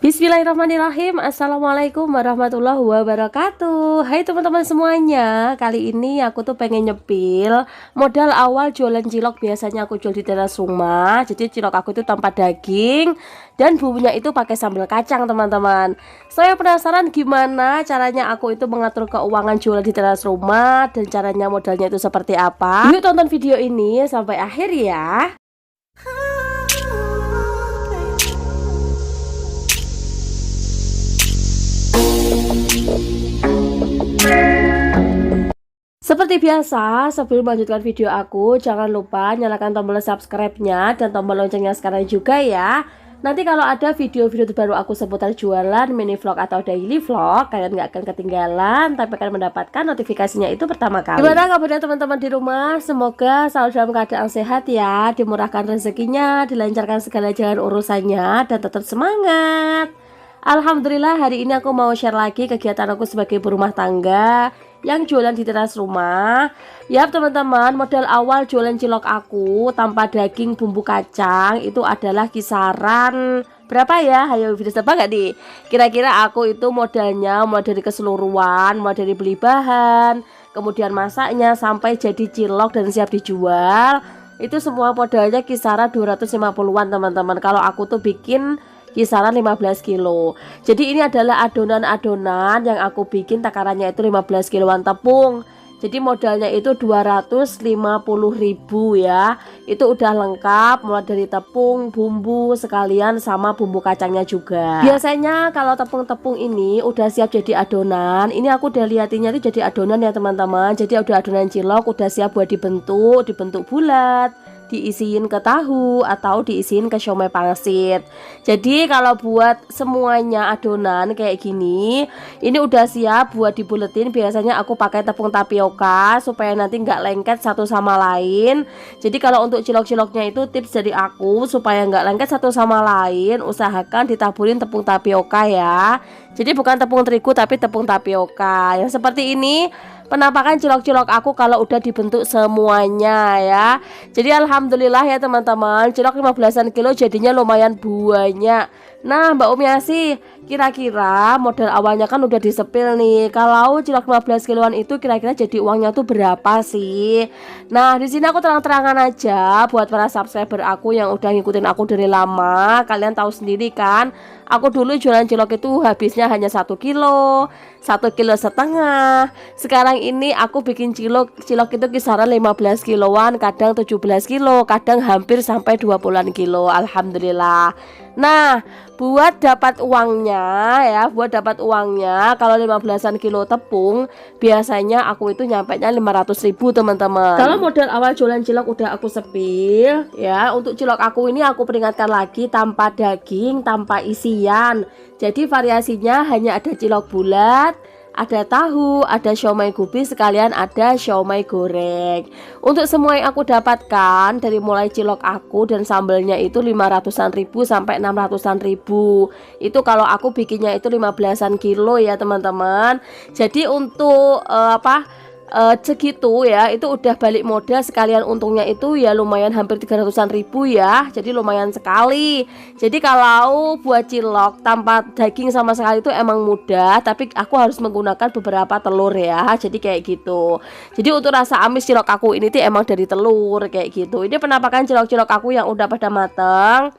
Bismillahirrahmanirrahim. Assalamualaikum warahmatullahi wabarakatuh. Hai teman-teman semuanya. Kali ini aku tuh pengen nyepil modal awal jualan cilok. Biasanya aku jual di teras rumah. Jadi cilok aku itu tanpa daging dan bumbunya itu pakai sambal kacang, teman-teman. Saya penasaran gimana caranya aku itu mengatur keuangan jualan di teras rumah dan caranya modalnya itu seperti apa. Yuk tonton video ini sampai akhir ya. Seperti biasa, sebelum melanjutkan video aku, jangan lupa nyalakan tombol subscribe-nya dan tombol loncengnya sekarang juga ya. Nanti kalau ada video-video terbaru aku seputar jualan, mini vlog atau daily vlog, kalian nggak akan ketinggalan, tapi akan mendapatkan notifikasinya itu pertama kali. Gimana kabarnya teman-teman di rumah? Semoga selalu dalam keadaan sehat ya, dimurahkan rezekinya, dilancarkan segala jalan urusannya, dan tetap semangat. Alhamdulillah, hari ini aku mau share lagi kegiatan aku sebagai ibu rumah tangga yang jualan di teras rumah. Yap teman-teman, modal awal jualan cilok aku tanpa daging bumbu kacang itu adalah kisaran berapa ya? Ayo video tebak gak nih? Kira-kira aku itu modalnya mulai dari keseluruhan, mulai dari beli bahan, kemudian masaknya sampai jadi cilok dan siap dijual, itu semua modalnya kisaran 250-an teman-teman. Kalau aku tuh bikin kisaran 15 kilo. Jadi ini adalah adonan-adonan yang aku bikin, takarannya itu 15 kiloan tepung. Jadi modalnya itu 250.000 ya. Itu udah lengkap mulai dari tepung, bumbu sekalian sama bumbu kacangnya juga. Biasanya kalau tepung-tepung ini udah siap jadi adonan, ini aku udah liatinnya itu jadi adonan ya teman-teman. Jadi udah adonan cilok, udah siap buat dibentuk bulat, diisiin ke tahu atau diisiin ke siomay pangsit. Jadi kalau buat semuanya adonan kayak gini, ini udah siap buat dibuletin. Biasanya aku pakai tepung tapioka supaya nanti nggak lengket satu sama lain. Jadi kalau untuk cilok-ciloknya itu tips dari aku supaya nggak lengket satu sama lain, usahakan ditaburin tepung tapioka ya. Jadi bukan tepung terigu tapi tepung tapioka. Yang seperti ini penampakan cilok-cilok aku kalau udah dibentuk semuanya ya. Jadi alhamdulillah ya teman-teman, cilok 15-an kilo jadinya lumayan banyak. Nah Mbak Umi Asih, kira-kira modal awalnya kan udah disepil nih. Kalau cilok 15 kiloan itu kira-kira jadi uangnya tuh berapa sih? Nah di sini aku terang-terangan aja buat para subscriber aku yang udah ngikutin aku dari lama. Kalian tahu sendiri kan, aku dulu jualan cilok itu habisnya hanya 1 kilo, 1,5 kilo. Sekarang ini aku bikin cilok itu kisaran 15 kiloan, kadang 17 kilo, kadang hampir sampai 20-an kilo. Alhamdulillah. Nah, buat dapat uangnya kalau 15-an kilo tepung biasanya aku itu nyampainya 500.000 teman-teman. Kalau modal awal jualan cilok udah aku sepil ya. Untuk cilok aku ini aku peringatkan lagi tanpa daging, tanpa isian. Jadi variasinya hanya ada cilok bulat, ada tahu, ada siomay gupi, sekalian ada siomay goreng. Untuk semua yang aku dapatkan dari mulai cilok aku dan sambelnya itu 500-an ribu sampai 600-an ribu. Itu kalau aku bikinnya itu 15-an kilo ya teman-teman. Jadi untuk segitu ya, itu udah balik modal sekalian untungnya itu ya lumayan hampir 300-an ribu ya. Jadi lumayan sekali. Jadi kalau buat cilok tanpa daging sama sekali itu emang mudah, tapi aku harus menggunakan beberapa telur ya. Jadi kayak gitu. Jadi untuk rasa amis cilok aku ini tuh emang dari telur kayak gitu. Ini penampakan cilok-cilok aku yang udah pada mateng.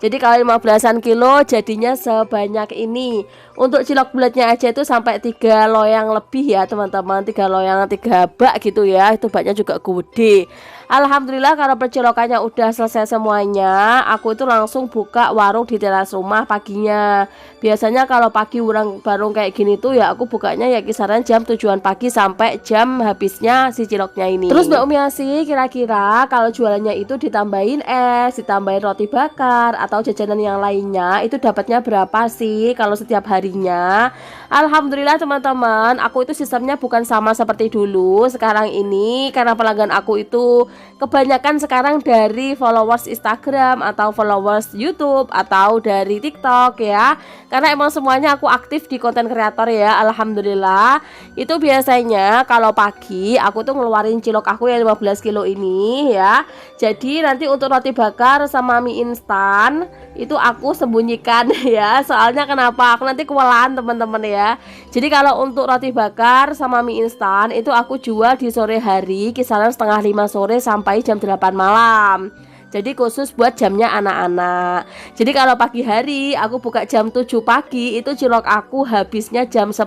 Jadi kalau 15-an kilo jadinya sebanyak ini. Untuk cilok bulatnya aja itu sampai 3 loyang lebih ya teman-teman, 3 loyang 3 bak gitu ya. Itu baknya juga gede. Alhamdulillah kalau percilokannya udah selesai semuanya, aku itu langsung buka warung di teras rumah paginya. Biasanya kalau pagi warung kayak gini tuh ya aku bukanya ya kisaran jam 7-an pagi sampai jam habisnya si ciloknya ini. Terus Mbak Umi Asih, kira-kira kalau jualannya itu ditambahin es, ditambahin roti bakar atau jajanan yang lainnya, itu dapatnya berapa sih kalau setiap harinya? Alhamdulillah teman-teman, aku itu sistemnya bukan sama seperti dulu. Sekarang ini karena pelanggan aku itu kebanyakan sekarang dari followers Instagram atau followers YouTube atau dari TikTok ya. Karena emang semuanya aku aktif di konten kreator ya. Alhamdulillah. Itu biasanya kalau pagi aku tuh ngeluarin cilok aku yang 15 kilo ini ya. Jadi nanti untuk roti bakar sama mie instan itu aku sembunyikan ya. Soalnya kenapa? Aku nanti kewalahan teman-teman ya. Jadi kalau untuk roti bakar sama mie instan itu aku jual di sore hari, kisaran setengah 5 sore sampai jam 8 malam. Jadi khusus buat jamnya anak-anak. Jadi kalau pagi hari aku buka jam 7 pagi, itu cilok aku habisnya jam 10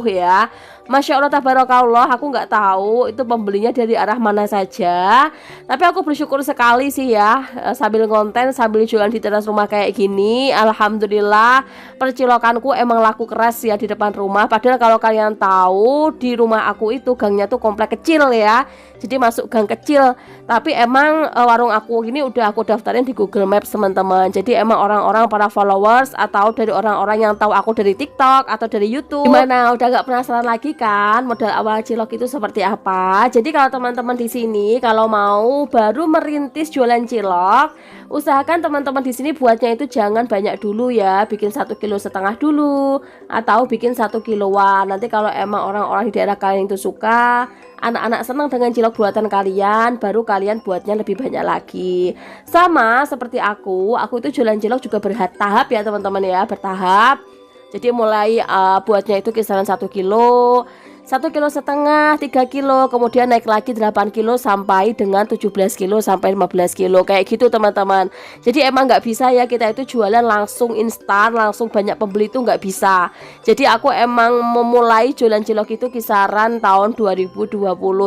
ya. Masya Allah tabarakallah, aku nggak tahu itu pembelinya dari arah mana saja. Tapi aku bersyukur sekali sih ya, sambil konten, sambil jualan di teras rumah kayak gini. Alhamdulillah percilokanku emang laku keras ya di depan rumah. Padahal kalau kalian tahu di rumah aku itu gangnya tuh komplek kecil ya. Jadi masuk gang kecil. Tapi emang warung aku ini udah aku daftarin di Google Maps teman-teman. Jadi emang orang-orang para followers atau dari orang-orang yang tahu aku dari TikTok atau dari YouTube. Gimana? Udah gak penasaran lagi kan modal awal cilok itu seperti apa? Jadi kalau teman-teman di sini kalau mau baru merintis jualan cilok, usahakan teman-teman di sini buatnya itu jangan banyak dulu ya, bikin 1,5 kilo dulu atau bikin 1 kiloan. Nanti kalau emang orang-orang di daerah kalian itu suka, anak-anak senang dengan cilok buatan kalian, baru kalian buatnya lebih banyak lagi. Sama seperti aku itu jualan cilok juga bertahap ya teman-teman ya, bertahap. Jadi mulai buatnya itu kisaran 1 kilo, 1,5 kilo, 3 kilo, kemudian naik lagi 8 kilo sampai dengan 17 kilo sampai 15 kilo kayak gitu teman-teman. Jadi emang nggak bisa ya kita itu jualan langsung instan, langsung banyak pembeli itu nggak bisa. Jadi aku emang memulai jualan cilok itu kisaran tahun 2020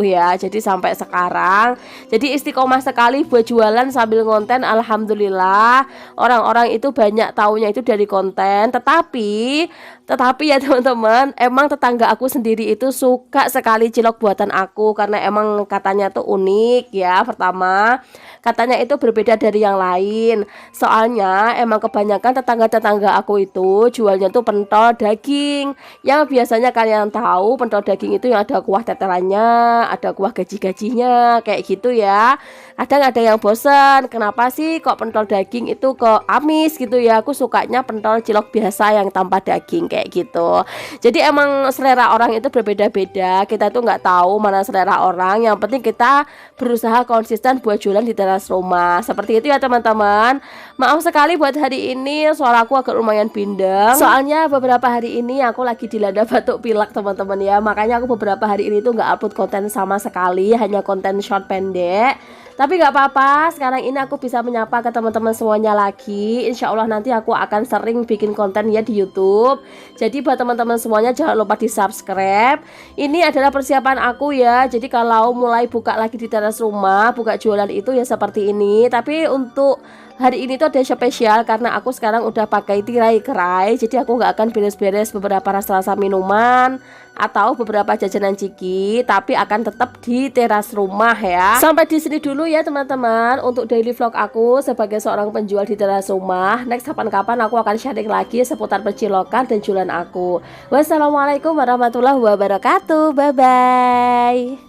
ya. Jadi sampai sekarang. Jadi istiqomah sekali buat jualan sambil konten. Alhamdulillah orang-orang itu banyak taunya itu dari konten. Tetapi ya teman-teman, emang tetangga aku sendiri itu suka sekali cilok buatan aku karena emang katanya tuh unik ya. Pertama, katanya itu berbeda dari yang lain. Soalnya emang kebanyakan tetangga-tetangga aku itu jualnya tuh pentol daging. Yang biasanya kalian tahu pentol daging itu yang ada kuah tetelannya, ada kuah gaji-gajinya, kayak gitu ya. Kadang ada yang bosen, kenapa sih kok pentol daging itu kok amis gitu ya. Aku sukanya pentol cilok biasa yang tanpa daging kayak gitu. Jadi emang selera orang itu berbeda-beda. Kita tuh nggak tahu mana selera orang. Yang penting kita berusaha konsisten buat jualan di teras rumah. Seperti itu ya teman-teman. Maaf sekali buat hari ini suaraku agak lumayan bindeng. Soalnya beberapa hari ini aku lagi dilanda batuk pilek teman-teman ya. Makanya aku beberapa hari ini tuh nggak upload konten sama sekali, hanya konten short pendek. Tapi gak apa-apa, sekarang ini aku bisa menyapa ke teman-teman semuanya lagi. Insya Allah nanti aku akan sering bikin konten ya di YouTube. Jadi buat teman-teman semuanya jangan lupa di subscribe. Ini adalah persiapan aku ya. Jadi kalau mulai buka lagi di teras rumah, buka jualan itu ya seperti ini. Tapi untuk hari ini tuh ada spesial karena aku sekarang udah pakai tirai kerai. Jadi aku gak akan beres-beres beberapa rasa-rasa minuman atau beberapa jajanan ciki, tapi akan tetap di teras rumah ya. Sampai di sini dulu ya teman-teman untuk daily vlog aku sebagai seorang penjual di teras rumah. Next kapan-kapan aku akan sharing lagi seputar percilokan dan jualan aku. Wassalamualaikum warahmatullahi wabarakatuh. Bye bye.